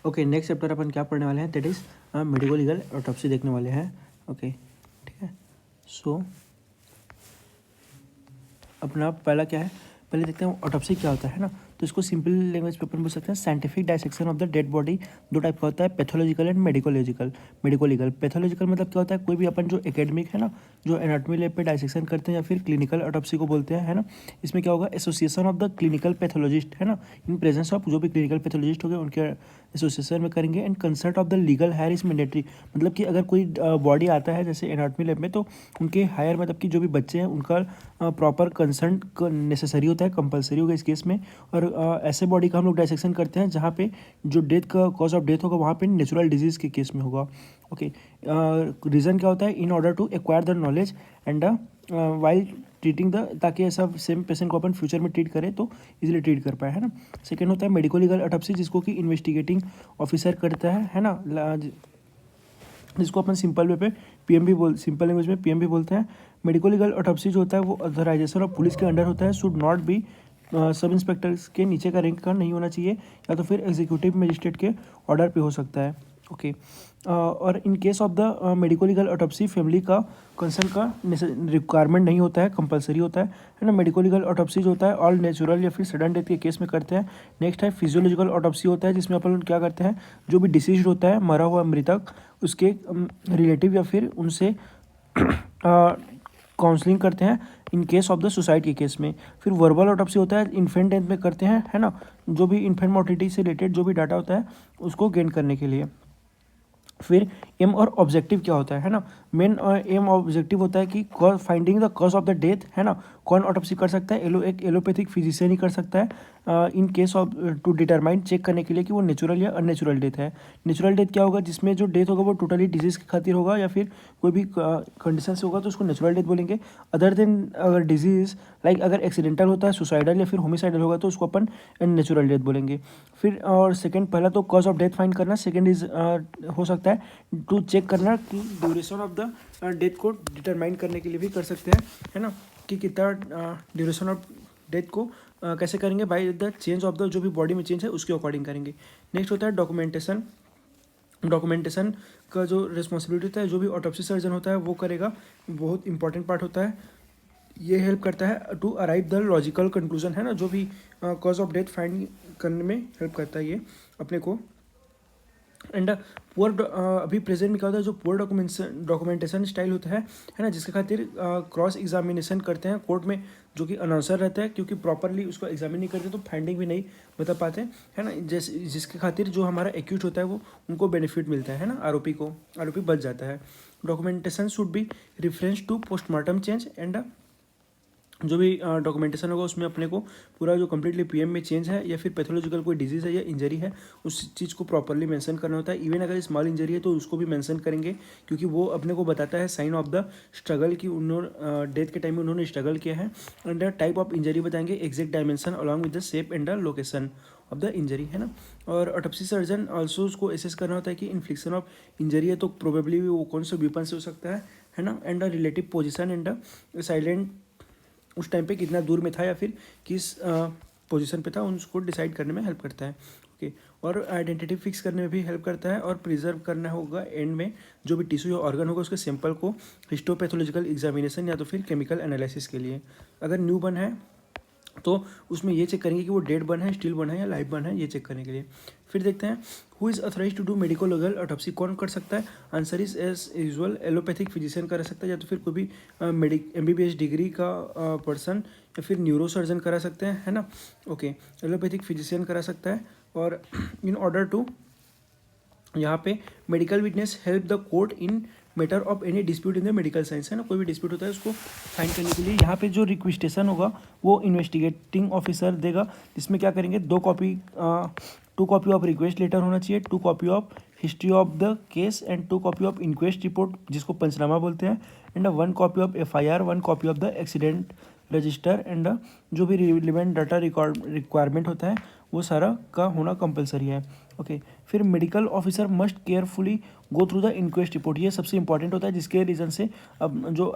Okay, next chapter अपन क्या पढ़ने वाले हैं, that is medico legal autopsy देखने वाले हैं। ओके, ठीक है। सो अपना पहला क्या है, पहले देखते हैं ऑटोप्सी क्या होता है ना। तो इसको सिंपल लैंग्वेज पे अपन बोल सकते हैं scientific dissection of the dead body. दो टाइप का होता है, पैथोलॉजिकल एंड मेडिकोलॉजिकल। मेडिकोलीगल, पैथोलॉजिकल मतलब क्या होता है, कोई भी अपन जो एकेडमिक है ना, जो एनाटॉमी लैब पे डाइसेक्शन करते हैं या फिर क्लिनिकल ऑटोप्सी को बोलते हैं, है ना। इसमें क्या होगा, association of the clinical pathologist, है ना, इन प्रेजेंस ऑफ जो भी क्लिनिकल पैथोलॉजिस्ट हो गए उनके एसोसिएशन में करेंगे। And consult of the legal higher is mandatory, मतलब कि अगर कोई बॉडी आता है जैसे एनाटॉमी लैब में, तो उनके हायर मतलब कि जो भी बच्चे हैं उनका प्रॉपर कंसर्न नेसेसरी होता है, कंपलसरी होगा इस केस में। और ऐसे बॉडी का हम लोग डाइसेक्शन करते हैं जहाँ पे जो डेथ का कॉज ऑफ डेथ होगा वहाँ पे नेचुरल डिजीज़ के केस में होगा। ओके, रीज़न क्या होता है, in order to acquire the knowledge and while treating the, ताकि ऐसा सेम पेशेंट को अपन फ्यूचर में ट्रीट करें तो इजीली ट्रीट कर पाए, है ना। सेकेंड होता है मेडिको लीगल ऑटोप्सी, जिसको कि इन्वेस्टिगेटिंग ऑफिसर करता है ना, जिसको अपन सिंपल वे पे पीएमबी सिंपल लैंग्वेज में पीएमबी बोलते हैं। मेडिको लीगल ऑटोप्सी जो होता है वो ऑथराइजेशन ऑफ पुलिस के अंडर होता है, शुड नॉट बी सब इंस्पेक्टर्स के नीचे का रैंक का नहीं होना चाहिए, या तो फिर एग्जीक्यूटिव मजिस्ट्रेट के ऑर्डर पे हो सकता है। ओके, और इन case of the medico legal autopsy family का कंसर्न का रिक्वायरमेंट नहीं होता है, कंपलसरी होता है ना। मेडिको लीगल ऑटोप्सी जो होता है ऑल नेचुरल या फिर सडन डेथ के केस में करते हैं। नेक्स्ट है फिजियोलॉजिकल ऑटोप्सी होता है, जिसमें अपन क्या करते हैं, जो भी डिसीज होता है, मरा हुआ मृतक, उसके रिलेटिव या फिर उनसे काउंसलिंग करते हैं इन केस ऑफ द सुसाइड के केस में। फिर वर्बल ऑटोप्सी होता है, इन्फेंट डेथ में करते हैं, है ना, जो भी इन्फेंट मोर्टिलिटी से रिलेटेड जो भी डाटा होता है उसको गेन करने के लिए। फिर एम और ऑब्जेक्टिव क्या होता है ना, मेन एम ऑब्जेक्टिव होता है कि finding the cause of the death, है ना। कौन ऑटोप्सी कर सकता है, एक एलोपैथिक फिजिशियन ही कर सकता है, in case of to determine, check करने के लिए कि वो नेचुरल या अननेचुरल डेथ है। नेचुरल डेथ क्या होगा, जिसमें जो डेथ होगा वो टोटली डिजीज की खातिर होगा या फिर कोई भी कंडीशन से होगा तो उसको नेचुरल डेथ बोलेंगे। अदर देन अगर डिजीज लाइक अगर एक्सीडेंटल होता है, सुसाइडल या फिर होमिसाइडल होगा तो उसको अपन नेचुरल डेथ बोलेंगे। फिर और सेकेंड, पहला तो कॉज ऑफ डेथ फाइंड करना, सेकेंड इज हो सकता है टू चेक करना कि ड्यूरेशन ऑफ द डेथ को डिटरमाइन करने के लिए भी कर सकते हैं, है ना, कि कितना ड्यूरेशन ऑफ डेथ को कैसे करेंगे, by the change of the जो भी बॉडी में चेंज है उसके अकॉर्डिंग करेंगे। नेक्स्ट होता है डॉक्यूमेंटेशन। डॉक्यूमेंटेशन का जो रिस्पॉन्सिबिलिटी होता है जो भी ऑटोप्सी सर्जन होता है वो करेगा, बहुत इंपॉर्टेंट पार्ट होता है। ये हेल्प करता है to arrive the logical conclusion, है ना, जो भी कॉज ऑफ डेथ फाइंड करने में हेल्प करता है ये अपने को। एंड पुअर अभी प्रेजेंट में क्या होता है, जो पुअर डॉक्यूमेंटेशन स्टाइल होता है ना, जिसके खातिर क्रॉस एग्जामिनेशन करते हैं कोर्ट में, जो कि अनाउंसर रहता है, क्योंकि प्रॉपरली उसको एग्जामिन नहीं करते तो फाइंडिंग भी नहीं बता पाते, है ना। जैसे जिसके खातिर जो हमारा एक्यूट होता है वो उनको बेनिफिट मिलता है ना, आरोपी बच जाता है। Documentation should be reference to postmortem change, and जो भी डॉक्यूमेंटेशन होगा उसमें अपने को पूरा जो कम्प्लीटली पीएम में चेंज है या फिर पैथोलॉजिकल कोई डिजीज़ है या इंजरी है उस चीज़ को प्रॉपरली मेंशन करना होता है। इवन अगर स्मॉल इंजरी है तो उसको भी मेंशन करेंगे, क्योंकि वो अपने को बताता है साइन ऑफ द स्ट्रगल कि उन्होंने डेथ के टाइम में उन्होंने स्ट्रगल किया है। एंड टाइप ऑफ इंजरी बताएंगे, exact dimension along with the shape and the location of the injury, है ना। और ऑटोप्सी सर्जन ऑल्सो उसको एसेस करना होता है कि इन्फ्लिक्शन ऑफ इंजरी है तो प्रोबेबली वो कौन से वेपन से हो सकता है ना। And relative position and silent उस टाइम पे कितना दूर में था या फिर किस पोजीशन पे था उसको डिसाइड करने में हेल्प करता है। ओके, और आइडेंटिटी फिक्स करने में भी हेल्प करता है, और प्रिजर्व करना होगा एंड में जो भी टिश्यू या ऑर्गन होगा उसके सैंपल को हिस्टोपैथोलॉजिकल एग्जामिनेशन या तो फिर केमिकल एनालिसिस के लिए। अगर न्यू बन है तो उसमें ये चेक करेंगे कि वो डेड बन है, स्टिल बन है या लाइव बन है, ये चेक करने के लिए। फिर देखते हैं who is authorise to do medico legal autopsy, कौन कर सकता है। Answer is as usual allopathic physician कर सकता है, या तो फिर कोई भी MBBS डिग्री का पर्सन या फिर न्यूरो सर्जन करा सकते हैं, है ना। ओके, एलोपैथिक फिजिशियन करा सकता है। और इन ऑर्डर टू यहाँ पे medical witness help the court in matter of any dispute in the medical science, है ना, कोई भी डिस्प्यूट होता है उसको फाइंड करने के लिए यहाँ पे जो रिक्वेस्टेशन होगा वो इन्वेस्टिगेटिंग ऑफिसर देगा, जिसमें क्या करेंगे 2 कॉपी ऑफ रिक्वेस्ट लेटर होना चाहिए, 2 copy of history of the case and 2 copy of inquest report जिसको पंचनामा बोलते हैं, and 1 copy of FIR, 1 copy of the accident register, and जो भी रिलेवेंट डाटा रिक्वायरमेंट होता है वो सारा का होना कंपलसरी है। ओके, फिर medical officer must carefully go through the inquest report, ये सबसे इंपॉर्टेंट होता है, जिसके रीज़न से अब जो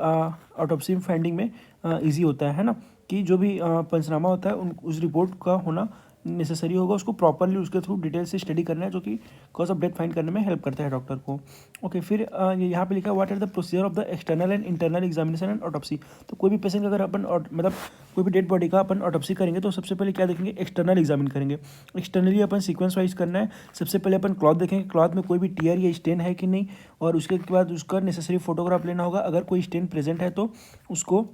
ऑटोप्सी फाइंडिंग में ईजी होता है ना, कि जो भी पंचनामा होता है उस रिपोर्ट का होना नेसेसरी होगा उसको प्रॉपरली उसके थ्रू डिटेल से स्टडी करना है, जो कि कॉज ऑफ डेथ फाइंड करने में हेल्प करता है डॉक्टर को। ओके, फिर यहाँ पे लिखा है what are the procedure of the external and internal examination and autopsy. तो कोई भी पेशेंट का अगर अपन मतलब कोई भी डेड बॉडी का अपन ऑटोप्सी करेंगे तो सबसे पहले क्या देखेंगे, एक्सटर्नल एग्जामिन करेंगे। एक्सटर्नली अपन सीक्वेंस वाइज करना है। सबसे पहले अपन क्लॉथ देखेंगे, क्लॉथ में कोई भी टीयर या स्टेन है कि नहीं, और उसके बाद उसका नेसेसरी फोटोग्राफ लेना होगा। अगर कोई स्टेन प्रेजेंट है तो उसको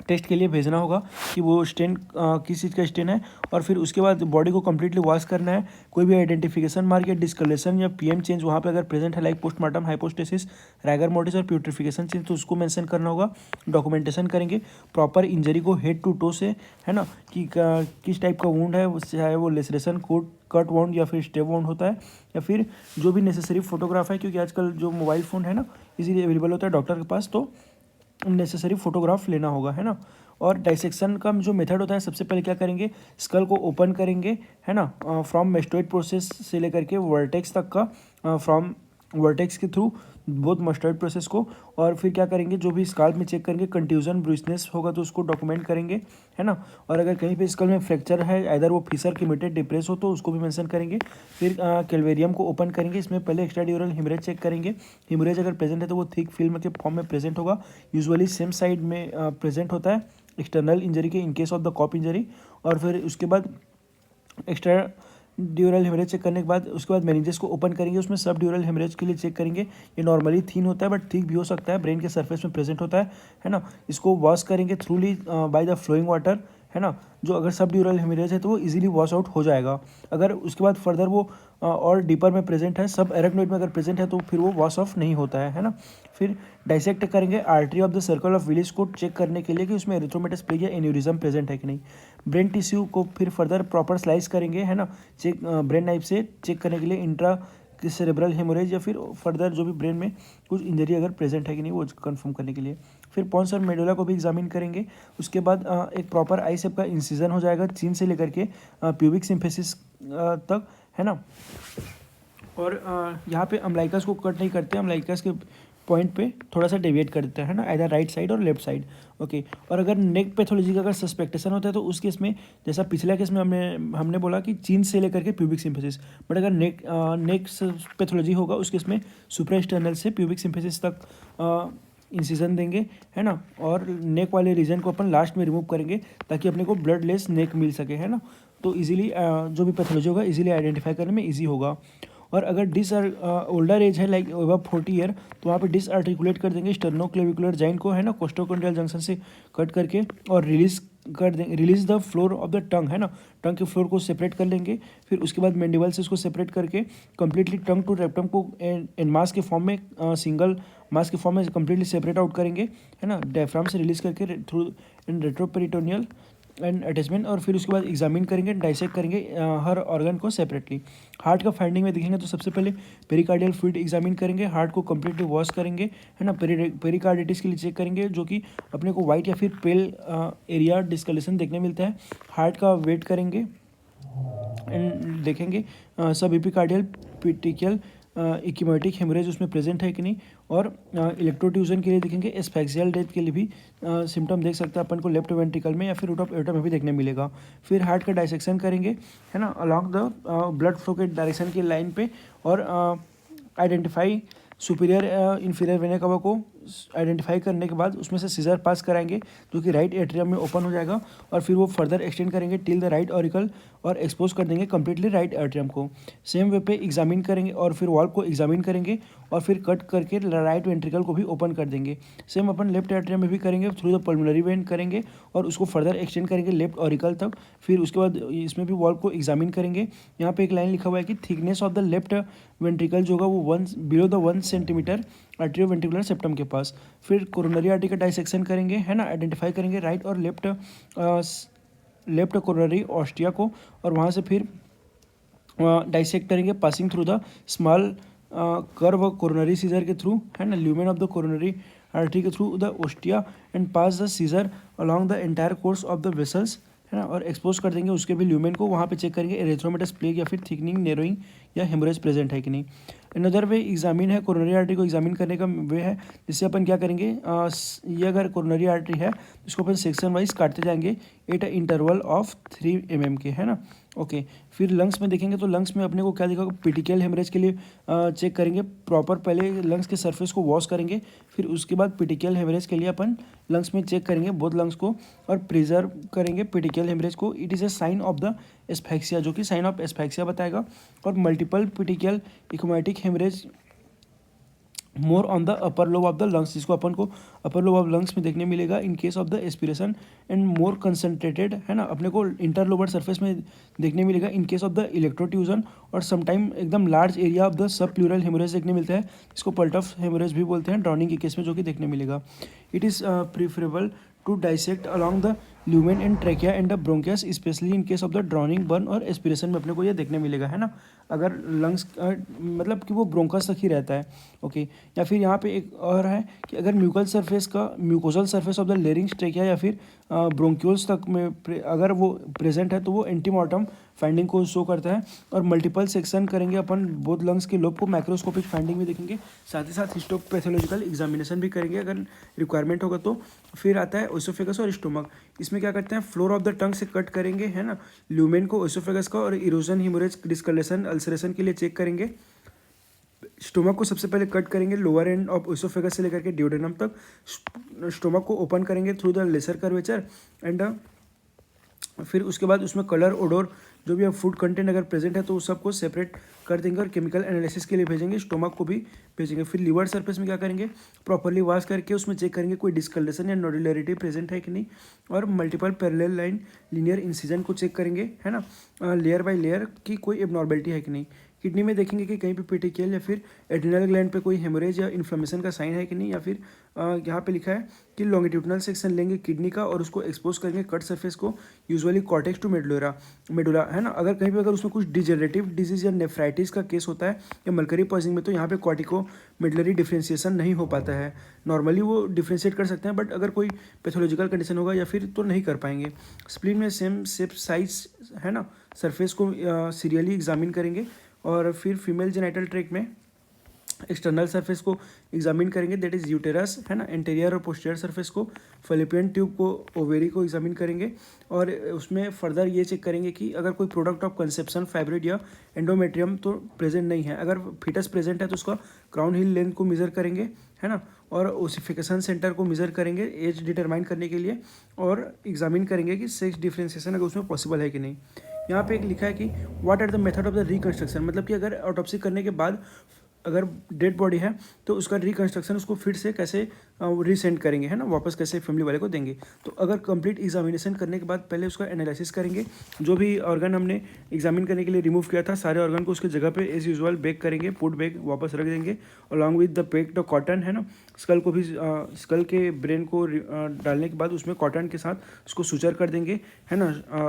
टेस्ट के लिए भेजना होगा कि वो स्टेन किस चीज़ का स्टेन है। और फिर उसके बाद बॉडी को कम्प्लीटली वॉश करना है। कोई भी आइडेंटिफिकेशन मार्क या डिस्कलरेशन या पीएम चेंज वहाँ पे अगर प्रेजेंट है, like postmortem hypostasis, Raigar mortis और प्यूट्रिफिकेशन चेंज, तो उसको मेंशन करना होगा। डॉक्यूमेंटेशन करेंगे प्रॉपर इंजरी को हेड टू टो से, है ना, कि किस टाइप का वुंड है, चाहे वो लेसरेशन, कट वाउंड या फिर स्टेप वाउंड होता है, या फिर जो भी नेसेसरी फोटोग्राफ है, क्योंकि आजकल जो मोबाइल फ़ोन है ना इजीली अवेलेबल होता है डॉक्टर के पास, तो नेसेसरी फोटोग्राफ लेना होगा, है ना। और डाइसेक्शन का जो मेथड होता है, सबसे पहले क्या करेंगे, स्कल को ओपन करेंगे, है ना, फ्रॉम मेस्टोइड प्रोसेस से लेकर के वर्टेक्स तक का, फ्रॉम वर्टेक्स के थ्रू बोथ मस्टर्ड प्रोसेस को। और फिर क्या करेंगे, जो भी स्काल्प में चेक करेंगे, कंट्यूजन ब्रूसनेस होगा तो उसको डॉक्यूमेंट करेंगे, है ना। और अगर कहीं पे स्कल में फ्रैक्चर है, इधर वो फिसर किमेटेड डिप्रेस हो, तो उसको भी मेंशन करेंगे। फिर कैल्वेरियम को ओपन करेंगे। इसमें पहले एक्स्ट्राड्यूरल हिमरेज चेक करेंगे। हिमरेज अगर प्रेजेंट है तो वो थिक फिल्म के फॉर्म में प्रेजेंट होगा, यूजुअली सेम साइड में प्रेजेंट होता है एक्सटर्नल इंजरी के, in case of the coup injury. और फिर उसके बाद एक्स्ट्रा ड्यूरल हेमरेज चेक करने के बाद उसके बाद मेनिंजेस को ओपन करेंगे। उसमें सब ड्यूरल हेमरेज के लिए चेक करेंगे। ये नॉर्मली थीन होता है बट थिक भी हो सकता है, ब्रेन के सरफेस में प्रेजेंट होता है ना। इसको वॉश करेंगे थ्रूली बाय द फ्लोइंग वाटर, है ना। जो अगर सब ड्यूरल हेमरेज है तो वो इजीली वॉश आउट हो जाएगा। अगर उसके बाद फर्दर वो और डीपर में प्रेजेंट है, सब एरेक्नोइड में अगर प्रेजेंट है तो फिर वो वॉश ऑफ नहीं होता है ना। फिर डाइसेक्ट करेंगे artery of the circle of Willis को चेक करने के लिए कि उसमें एरिथ्रोमेटस प्लेग या एन्यूरिज्म प्रेजेंट है कि नहीं। ब्रेन टिश्यू को फिर फर्दर प्रॉपर स्लाइस करेंगे, है ना, चेक ब्रेन नाइफ से चेक करने के लिए इंट्रा सेरेब्रल हेमोरेज या फिर फर्दर जो भी ब्रेन में कुछ इंजरी अगर प्रेजेंट है कि नहीं वो कंफर्म करने के लिए। फिर पॉन्स और मेडुला को भी एग्जामिन करेंगे। उसके बाद एक प्रॉपर आई शेप का इंसिजन हो जाएगा चीन से लेकर के प्यूबिक सिम्फेसिस तक, है ना। और यहाँ पे अम्लाइकस को कट नहीं करते, अम्लाइकस के पॉइंट पे थोड़ा सा डेविएट कर देता है ना, इधर राइट साइड और लेफ्ट साइड। ओके, और अगर नेक पैथोलॉजी का अगर सस्पेक्टेशन होता है तो उस केस में, जैसा पिछला केस में हमने बोला कि चीन से लेकर के प्यूबिक सिम्फेसिस, बट अगर नेक पैथोलॉजी होगा उस केस में सुप्रास्टर्नल से प्यूबिक सिम्फेसिस तक इंसिजन देंगे, है ना। और नेक वाले रीजन को अपन लास्ट में रिमूव करेंगे ताकि अपने को ब्लड लेस नेक मिल सके, है ना। तो इजीली जो भी पैथोलॉजी होगा इजीली आइडेंटिफाई करने में इजी होगा। और अगर ओल्डर एज है लाइक अबव 40 ईयर, तो वहाँ पे डिसआर्टिकुलेट कर देंगे स्टर्नोक्लेविकुलर जॉइंट को, है ना, कोस्टोकॉन्ड्रियल जंक्शन से कट करके, और रिलीज कर देंगे, release the floor of the tongue, है ना, टंग के फ्लोर को सेपरेट कर लेंगे। फिर उसके बाद मैंडिबल से उसको सेपरेट करके कंप्लीटली टंग टू रेक्टम को एन मास के फॉर्म में, सिंगल मास के फॉर्म में कंप्लीटली सेपरेट आउट करेंगे, है ना, डायफ्राम से रिलीज करके through in retroperitoneal and attachment. और फिर उसके बाद एग्जामिन करेंगे, डाइसेक्ट करेंगे हर ऑर्गन को सेपरेटली। हार्ट का फाइंडिंग में देखेंगे तो सबसे पहले पेरिकार्डियल फ्लूइड एग्जामिन करेंगे, हार्ट को कम्प्लीटली वॉश करेंगे, है ना। पेरिकार्डिटिस के लिए चेक करेंगे, जो कि अपने को वाइट या फिर पेल एरिया डिस्कलेशन देखने मिलता है। हार्ट का वेट करेंगे एंड देखेंगे सब एपिकार्डियल पिटिकल इक्यूमेटिक हेमरेज उसमें प्रेजेंट है कि नहीं। और इलेक्ट्रोट्यूजन के लिए देखेंगे, एस्फेक्सियल डेथ के लिए भी सिम्टम देख सकते हैं अपन को लेफ्ट वेंट्रिकल में या फिर रूट ऑफ एओर्टा में भी देखने मिलेगा। फिर हार्ट का डाइसेक्शन करेंगे, है ना, अलॉन्ग द ब्लड फ्लो के डायरेक्शन की लाइन पे, और आइडेंटिफाई सुपीरियर इन्फीरियर वेना कवा को आइडेंटिफाई करने के बाद उसमें से सीजर पास कराएंगे, जो कि राइट एट्रियम में ओपन हो जाएगा। और फिर वो फर्दर एक्सटेंड करेंगे टिल द राइट ऑरिकल, और एक्सपोज कर देंगे कम्प्लीटली राइट एट्रियम को। सेम वे पे एग्जामिन करेंगे, और फिर वॉल्व को एग्जामिन करेंगे, और फिर कट करके राइट वेंट्रिकल को भी ओपन कर देंगे। सेम अपन लेफ्ट एट्रियम में भी करेंगे, थ्रू द पल्मोनरी वेन करेंगे, और उसको फर्दर एक्सटेंड करेंगे लेफ्ट ऑरिकल तक। फिर उसके बाद इसमें भी वॉल्व को एग्जामिन करेंगे। यहाँ पे एक लाइन लिखा हुआ है कि thickness of the left ventricle जो होगा वो below the 1 centimetre arterio ventricular septum के पास। फिर कोरोनरी आर्टरी का डाइसेक्शन करेंगे, है ना, आइडेंटिफाई करेंगे राइट और लेफ्ट कोरोनरी ऑस्टिया को, और वहाँ से फिर डाइसेक्ट करेंगे passing through the small curve coronary scissors के थ्रू, है ना, lumen of the coronary artery के through the ostia, and pass the scissors along the entire course of the vessels, है ना, और एक्सपोज कर देंगे उसके भी ल्यूमेन को। वहाँ पे चेक करेंगे एरिथ्रोमेटस प्लेग या फिर थिकनिंग, नेरोइंग या हेमोरेज प्रेजेंट है कि नहीं। अनदर वे एग्जामिन है, कोरोनरी आर्टरी को एग्जामिन करने का वे है, जिससे अपन क्या करेंगे, ये अगर कोरोनरी आर्टरी है तो इसको अपन सेक्शन वाइज काटते जाएंगे एट इंटरवल ऑफ 3 mm के, है ना। ओके। फिर लंग्स में देखेंगे तो लंग्स में अपने को क्या दिखेगा, पेटिकल हेमरेज के लिए चेक करेंगे प्रॉपर, पहले लंग्स के सरफेस को वॉश करेंगे, फिर उसके बाद पेटिकल हेमरेज के लिए अपन लंग्स में चेक करेंगे बोथ लंग्स को और प्रिजर्व करेंगे पेटिकल हेमरेज को। It is a sign of the asphyxia, जो कि साइन ऑफ एस्फेक्सिया बताएगा। और multiple petechial ecchymotic haemorrhage more on the upper lobe of the lungs, जिसको अपन को अपर लोब ऑफ लंग्स में देखने मिलेगा in case of the aspiration and more concentrated, है ना, अपने को इंटरलोबर सरफेस में देखने मिलेगा in case of the electrocution. और समटाइम एकदम large area of the subpleural haemorrhage देखने मिलता है, इसको पल्ट ऑफ हेमोरेज भी बोलते हैं ड्राउनिंग के केस में, जो कि देखने मिलेगा। It is preferable to dissect along the lumen and trachea and the bronchus, specially in case of the drowning, burn और एस्पिरेशन में अपने को ये देखने मिलेगा, है ना, अगर लंग्स मतलब कि वो ब्रोंकस तक ही रहता है। ओके। या फिर यहाँ पे एक और है कि अगर mucosal surface of the larynx, trachea या फिर ब्रोंक्यूल्स तक में अगर वो प्रेजेंट है तो वो एंटीमॉर्टम फाइंडिंग को शो करता है। और मल्टीपल सेक्शन करेंगे अपन बोथ लंग्स के लोब को, माइक्रोस्कोपिक फाइंडिंग भी देखेंगे, साथ ही साथ हिस्टोपैथोलॉजिकल एग्जामिनेशन भी करेंगे अगर रिक्वायरमेंट होगा तो। फिर आता है ओसोफेगस और स्टोमक। इसमें क्या करते हैं, फ्लोर ऑफ द टंग से कट करेंगे, है ना, ल्यूमेन को, ओसोफेगस का, और इरोजन, हिमोरेज, डिस्कलेशन, अल्सरेशन के लिए चेक करेंगे। स्टोमक को सबसे पहले कट करेंगे लोअर एंड ऑफ ओसोफेगस से लेकर के ड्यूडेनम तक। स्टोमक को ओपन करेंगे through the lesser curvature and फिर उसके बाद उसमें कलर, ओडोर, जो भी फूड कंटेंट अगर प्रेजेंट है तो उस सबको सेपरेट कर देंगे और केमिकल एनालिसिस के लिए भेजेंगे, स्टोमक को भी भेजेंगे। फिर लीवर सरफेस में क्या करेंगे, प्रॉपरली वॉश करके उसमें चेक करेंगे कोई डिस्कलरेशन या नोडुलरिटी प्रेजेंट है कि नहीं, और multiple parallel line linear incision को चेक करेंगे, है ना, लेयर बाय लेयर की कोई एबनॉर्मेलिटी है कि नहीं। किडनी में देखेंगे कि कहीं पे पेटिकल या फिर एड्रिनल ग्लैंड पे कोई हेमोरेज या इन्फ्लेमेशन का साइन है कि नहीं। या फिर यहाँ पे लिखा है कि लॉन्गिट्यूडनल सेक्शन लेंगे किडनी का और उसको एक्सपोज करेंगे कट सरफेस को, यूजुअली कॉर्टेक्स टू मेडुला, है ना। अगर कहीं पे अगर उसमें कुछ डिजेनरेटिव डिजीज या नेफ्राइटिस का केस होता है या मलकरी पॉइजनिंग में, तो यहाँ पे कॉर्टिको मेडलरी डिफ्रेंशिएशन नहीं हो पाता है। नॉर्मली वो डिफ्रेंशिएट कर सकते हैं, बट अगर कोई पैथोलॉजिकल कंडीशन होगा या फिर तो नहीं कर पाएंगे। स्प्लीन में सेम शेप साइज, है ना, सरफेस को सीरियली एग्जामिन करेंगे। और फिर फीमेल जेनाइटल ट्रैक्ट में एक्सटर्नल सरफेस को एग्जामिन करेंगे, दैट इज यूटेरस, है ना, इंटीरियर और पोस्टीरियर सरफेस को, फैलोपियन ट्यूब को, ओवेरी को एग्जामिन करेंगे। और उसमें फर्दर ये चेक करेंगे कि अगर कोई प्रोडक्ट ऑफ कंसेप्शन, फाइब्रिड या एंडोमेट्रियम तो प्रेजेंट नहीं है। अगर फीटस प्रेजेंट है तो उसका क्राउन हिल लेंथ को मेजर करेंगे, है ना, और ओसिफिकेशन सेंटर को मेजर करेंगे एज डिटरमाइन करने के लिए, और एग्जामिन करेंगे कि सेक्स डिफ्रेंशिएशन अगर उसमें पॉसिबल है कि नहीं। यहाँ पे एक लिखा है कि what are the method of the reconstruction, मतलब कि अगर ऑटोप्सी करने के बाद अगर डेड बॉडी है तो उसका रिकंस्ट्रक्शन, उसको फिर से कैसे रीसेंड करेंगे, है ना, वापस कैसे फैमिली वाले को देंगे। तो अगर कंप्लीट एग्जामिनेशन करने के बाद पहले उसका एनालिसिस करेंगे, जो भी ऑर्गन हमने एग्जामिन करने के लिए रिमूव किया था सारे ऑर्गन को उसके जगह पे एज यूजुअल बेक करेंगे, पुट बैग वापस रख देंगे along with the packed cotton, है ना। स्कल को भी स्कल के ब्रेन को डालने के बाद उसमें कॉटन के साथ उसको सुचर कर देंगे, है ना।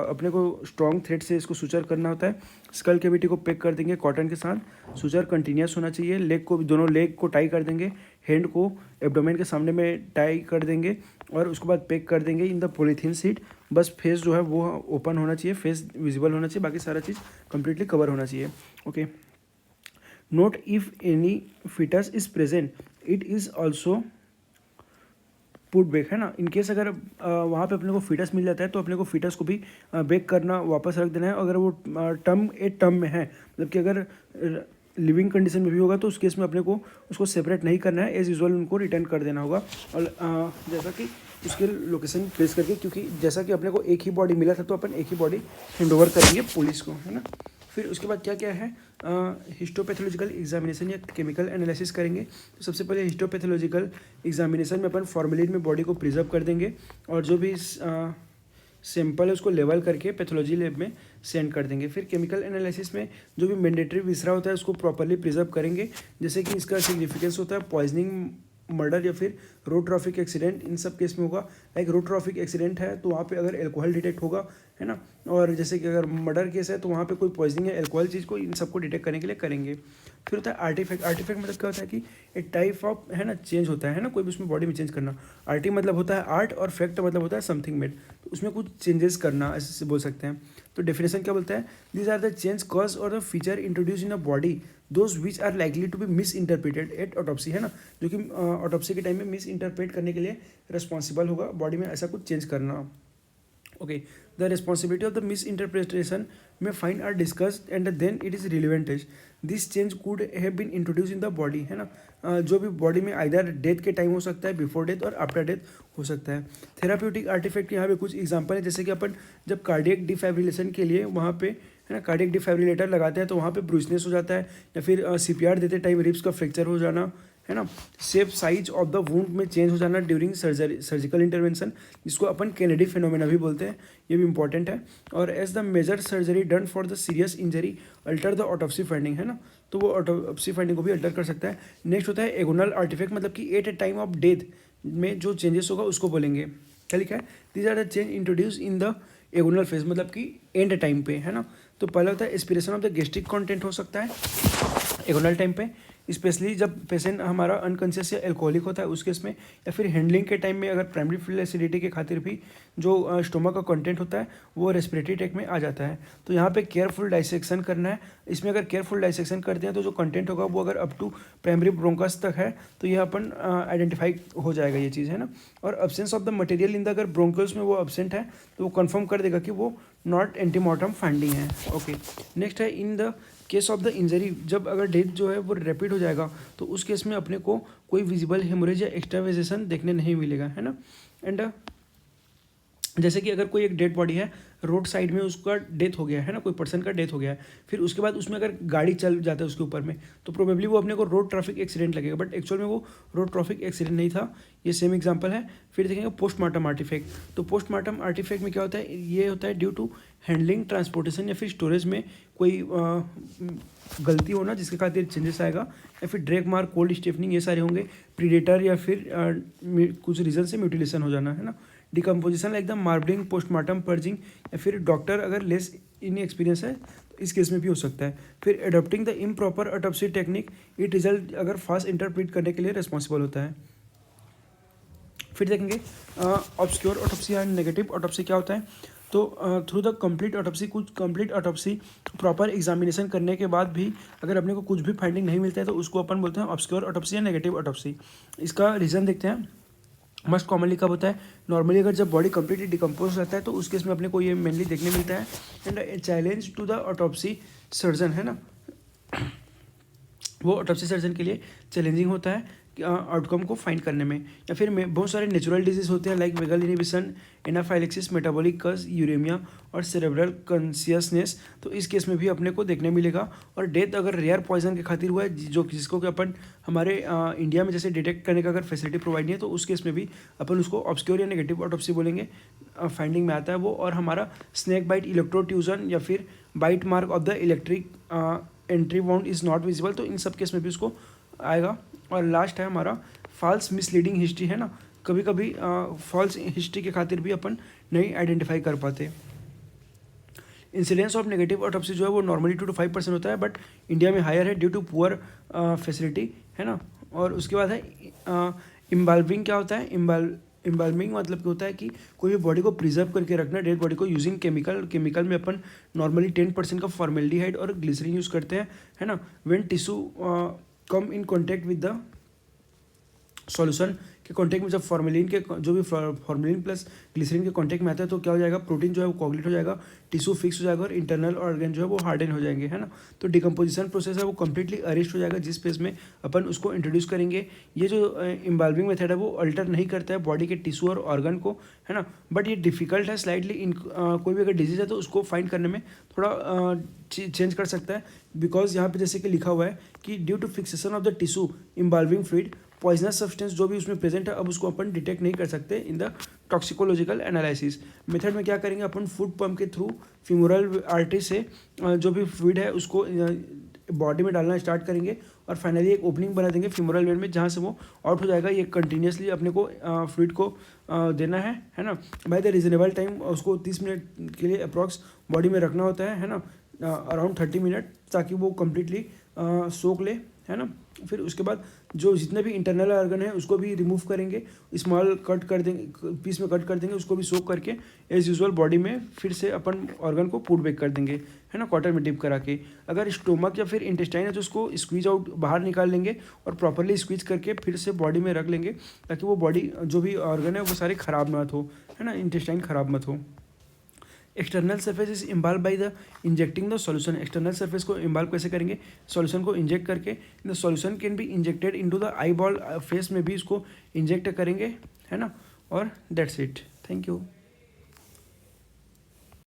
अपने को स्ट्रॉन्ग थ्रेड से इसको सुचर करना होता है। स्कल कैविटी को पैक कर देंगे कॉटन के साथ, सुचर कंटिन्यूस होना चाहिए। लेग को, दोनों लेग को टाई कर देंगे, हैंड को एब्डोमेन के सामने में टाई कर देंगे और उसके बाद पैक कर देंगे इन द पॉलीथीन शीट। बस फेस जो है वो ओपन होना चाहिए, फेस विजिबल होना चाहिए, बाकी सारा चीज़ कंप्लीटली कवर होना चाहिए। Okay. Note if any foetus is present it is also put back, है ना। इनकेस अगर वहाँ पे अपने को फिटस मिल जाता है तो अपने को फिटस को भी बेक करना, वापस रख देना है। अगर वो टर्म में है, मतलब कि अगर लिविंग कंडीशन में भी होगा तो उस केस में अपने को उसको सेपरेट नहीं करना है, एज यूजुअल उनको रिटर्न कर देना होगा। और जैसा कि उसके लोकेशन प्लेस करके, क्योंकि जैसा कि अपने को एक ही बॉडी मिला था तो अपन एक ही बॉडी हैंड ओवर करेंगे पुलिस को, है ना। फिर उसके बाद क्या क्या है, हिस्टोपैथोलॉजिकल एग्जामिनेशन या केमिकल एनालिसिस करेंगे। तो सबसे पहले हिस्टोपैथोलॉजिकल एग्जामिनेशन में अपन फॉर्मेलिन में बॉडी को प्रिजर्व कर देंगे और जो भी सैंपल है उसको लेवल करके पैथोलॉजी लैब में सेंड कर देंगे। फिर केमिकल एनालिसिस में जो भी मैंडेटरी विसरा होता है उसको प्रॉपरली प्रिजर्व करेंगे, जैसे कि इसका सिग्निफिकेंस होता है पॉइजनिंग, मर्डर या फिर रोड ट्रैफिक एक्सीडेंट, इन सब केस में होगा। लाइक रोड ट्रैफिक एक्सीडेंट है तो वहाँ पे अगर एल्कोहल डिटेक्ट होगा, है ना, और जैसे कि अगर मर्डर केस है तो वहाँ पे कोई पॉइजनिंग या एल्कोहल चीज़ को, इन सबको डिटेक्ट करने के लिए करेंगे। फिर होता है आर्टिफैक्ट। आर्टिफैक्ट मतलब क्या होता है कि एक टाइप ऑफ, है ना, चेंज होता है ना, कोई भी उसमें बॉडी में चेंज करना। आर्टी मतलब होता है आर्ट और फैक्ट मतलब होता है समथिंग मेड, तो उसमें कुछ चेंजेस करना, ऐसे बोल सकते हैं। तो डेफिनेशन क्या बोलता है, these are the change cause और the feature introduce in a body those which are likely to be misinterpreted at autopsy, है ना, जो कि ऑटोप्सी के टाइम में मिस इंटरप्रेट करने के लिए रिस्पॉन्सिबल होगा, बॉडी में ऐसा कुछ चेंज करना। Okay, the responsibility of the misinterpretation may find are discussed and then it is relevant is this change could have been introduced in the body, है ना। जो भी बॉडी में आइदर डेथ के टाइम हो सकता है, बिफोर डेथ और आफ्टर डेथ हो सकता है। थेराप्यूटिक आर्टिफैक्ट यहाँ पे कुछ एग्जांपल है, जैसे कि अपन जब कार्डियक डिफाइब्रिलेशन के लिए वहाँ पे है ना कार्डियक डिफाइब्रिलेटर लगाते हैं तो वहाँ पे ब्रूसनेस हो जाता है, या फिर सीपीआर देते टाइम रिब्स का फ्रैक्चर हो जाना, है ना। Shape size of the wound में चेंज हो जाना ड्यूरिंग सर्जिकल इंटरवेंशन, जिसको अपन केनेडी फिनोमेना भी बोलते हैं, ये भी इंपॉर्टेंट है। और as the major surgery done for the serious injury alter the autopsy finding, है ना, तो वो ऑटोप्सी फाइंडिंग को भी अल्टर कर सकता है। नेक्स्ट होता है एगोनल आर्टिफैक्ट, मतलब कि at a time of death में जो चेंजेस होगा उसको बोलेंगे। क्या लिखा है, these are the change introduce in the agonal phase, मतलब कि एंड टाइम पे, है ना। तो पहला होता है aspiration of the gastric content हो सकता है एगोनल टाइम पे, स्पेशली जब पेशेंट हमारा अनकॉन्शियस या एल्कोहलिक होता है उस केस में, या फिर हैंडलिंग के टाइम में अगर प्राइमरी फील एसिडिटी के खातिर भी जो स्टोमक का कंटेंट होता है वो रेस्पिरेटरी ट्रैक्ट में आ जाता है। तो यहाँ पे केयरफुल डाइसेक्शन करना है। इसमें अगर केयरफुल डाइसेक्शन करते हैं तो जो कंटेंट होगा वो अगर अप टू प्राइमरी ब्रोंकस तक है तो ये अपन आइडेंटिफाई हो जाएगा ये चीज़, है ना। और absence of the material in the अगर ब्रोंकल्स में वो अब्सेंट है तो वो कन्फर्म कर देगा कि वो नॉट एंटीमॉर्टम फाइंडिंग है। ओके, नेक्स्ट है in the case of the injury, जब अगर डेथ जो है वो रैपिड हो जाएगा तो उस केस में अपने को कोई विजिबल हेमोरेज या एक्स्ट्रावेजेशन देखने नहीं मिलेगा, है ना। एंड जैसे कि अगर कोई एक डेड बॉडी है रोड साइड में, उसका डेथ हो गया है ना, कोई पर्सन का डेथ हो गया है, फिर उसके बाद उसमें अगर गाड़ी चल जाता है उसके ऊपर में तो प्रोबेबली वो अपने को रोड ट्रैफिक एक्सीडेंट लगेगा, बट एक्चुअल में वो रोड ट्रैफिक एक्सीडेंट नहीं था। ये सेम एग्जांपल है। फिर देखेंगे पोस्टमार्टम आर्टिफैक्ट। तो पोस्टमार्टम आर्टिफैक्ट में क्या होता है, ये होता है ड्यू टू हैंडलिंग, ट्रांसपोर्टेशन या फिर स्टोरेज में कोई गलती होना जिसके खातिर चेंजेस आएगा, या फिर ड्रैग मार्क, कोल्ड स्टिफनिंग, ये सारे होंगे। प्रीडेटर या फिर कुछ रीज़न से म्यूटिलेशन हो जाना, है ना। Decomposition like the marbling, postmortem purging, या फिर डॉक्टर अगर लेस इन एक्सपीरियंस है तो इस केस में भी हो सकता है। फिर adopting the improper autopsy technique, it result अगर फास्ट इंटरप्रेट करने के लिए रिस्पॉन्सिबल होता है। फिर देखेंगे ऑब्सक्योर ऑटोप्सी या नेगेटिव ऑटोप्सी क्या होता है। तो थ्रू द कंप्लीट ऑटोप्सी, कुछ कंप्लीट ऑटोप्सी प्रॉपर एग्जामिनेशन करने के बाद भी अगर अपने को कुछ भी फाइंडिंग नहीं मिलता है तो उसको अपन बोलते हैं ऑब्सक्योर ऑटोप्सी या नेगेटिव ऑटोप्सी। इसका रीज़न देखते हैं। मस्ट कॉमनली कब होता है, नॉर्मली अगर जब बॉडी कंप्लीटली डिकम्पोज हो जाता है तो उस केस में अपने को ये मेनली देखने मिलता है। And challenge to the autopsy surgeon, है ना, वो ऑटोप्सी सर्जन के लिए चैलेंजिंग होता है आउटकम को फाइंड करने में। या फिर बहुत सारे नेचुरल डिजीज होते हैं like vagal inhibition, anaphylaxis, metabolic कज, यूरेमिया और सेरेब्रल कॉन्शियसनेस, तो इस केस में भी अपने को देखने मिलेगा। और डेथ अगर रेयर पॉइजन के खातिर हुआ है जो जिसको कि अपन हमारे इंडिया में जैसे डिटेक्ट करने का अगर फैसिलिटी प्रोवाइड नहीं है तो उस केस में भी अपन उसको ऑब्सक्योर या नेगेटिव ऑटोप्सी बोलेंगे। फाइंडिंग में आता है वो। और हमारा स्नेक बाइट, इलेक्ट्रोट्यूजन या फिर bite mark of the electric entry wound is not visible, तो इन सब केस में भी उसको आएगा। और लास्ट है हमारा फॉल्स मिसलीडिंग हिस्ट्री, है ना, कभी कभी फॉल्स हिस्ट्री के खातिर भी अपन नहीं आइडेंटिफाई कर पाते। इंसिडेंस ऑफ नेगेटिव ऑटोप्सी जो है वो नॉर्मली 2 to 5% होता है, बट इंडिया में हायर है ड्यू टू पुअर फैसिलिटी, है ना। और उसके बाद है इम्बाल्विंग। क्या होता है इम्बाल्मिंग, मतलब क्या होता है कि कोई भी बॉडी को प्रिजर्व करके रखना, डेड बॉडी को यूजिंग केमिकल में अपन नॉर्मली 10% का फॉर्मेल्डिहाइड और ग्लिसरीन यूज़ करते हैं, है ना। When tissue come in contact with the solution के कॉन्टैक्ट में, जब फॉर्मेलिन के जो भी फॉर्मेलिन प्लस ग्लिसरीन के कॉन्टैक्ट में आता है तो क्या हो जाएगा, प्रोटीन जो है वो कोगुलेट हो जाएगा, टिश्यू फिक्स हो जाएगा और इंटरनल ऑर्गन जो है वो हार्डन हो जाएंगे, है ना। तो डिकम्पोजिशन प्रोसेस है वो कंप्लीटली अरेस्ट हो जाएगा जिस फेज में अपन उसको इंट्रोड्यूस करेंगे। ये जो इम्बाल्विंग मेथड है वो अल्टर नहीं करता है बॉडी के टिश्यू और ऑर्गन को, है ना, बट ये डिफिकल्ट है स्लाइटली। कोई भी अगर डिजीज है तो उसको फाइंड करने में थोड़ा चेंज कर सकता है, बिकॉज यहाँ पे जैसे कि लिखा हुआ है कि due to fixation of the tissue embalming fluid, poisonous substance जो भी उसमें प्रेजेंट है अब उसको अपन डिटेक्ट नहीं कर सकते in the toxicological analysis method में। क्या करेंगे अपन, फुट पंप के थ्रू फीमोरल आर्टरी से जो भी फ्लूइड है उसको बॉडी में डालना स्टार्ट करेंगे और फाइनली एक ओपनिंग बना देंगे फीमोरल वेन में जहाँ से वो आउट हो जाएगा। ये कंटिन्यूसली अपने को फ्लूइड को देना है ना, बाय द रीजनेबल टाइम। उसको 30 मिनट के लिए अप्रॉक्स बॉडी में रखना होता है ना, अराउंड 30 मिनट, ताकि वो कम्प्लीटली सोख ले, है ना। फिर उसके बाद जो जितने भी इंटरनल ऑर्गन है उसको भी रिमूव करेंगे, स्मॉल कट कर देंगे, पीस में कट कर देंगे, उसको भी सोक करके एज यूजुअल बॉडी में फिर से अपन ऑर्गन को पुट बैक कर देंगे, है ना, कॉटन में डिप करा के। अगर स्टोमक या फिर इंटेस्टाइन है तो उसको स्क्वीज आउट बाहर निकाल लेंगे और प्रॉपरली स्क्वीज करके फिर से बॉडी में रख लेंगे ताकि वो बॉडी जो भी ऑर्गन है वो सारे ख़राब मत हो, है ना, इंटेस्टाइन ख़राब मत हो। External surface is embalm by the injecting the solution. External surface को इम्बाल्व कैसे करेंगे, सॉल्यूशन को इंजेक्ट करके। The solution can be injected into the eyeball face में भी इसको इंजेक्ट करेंगे, है ना। और दैट्स इट, थैंक यू।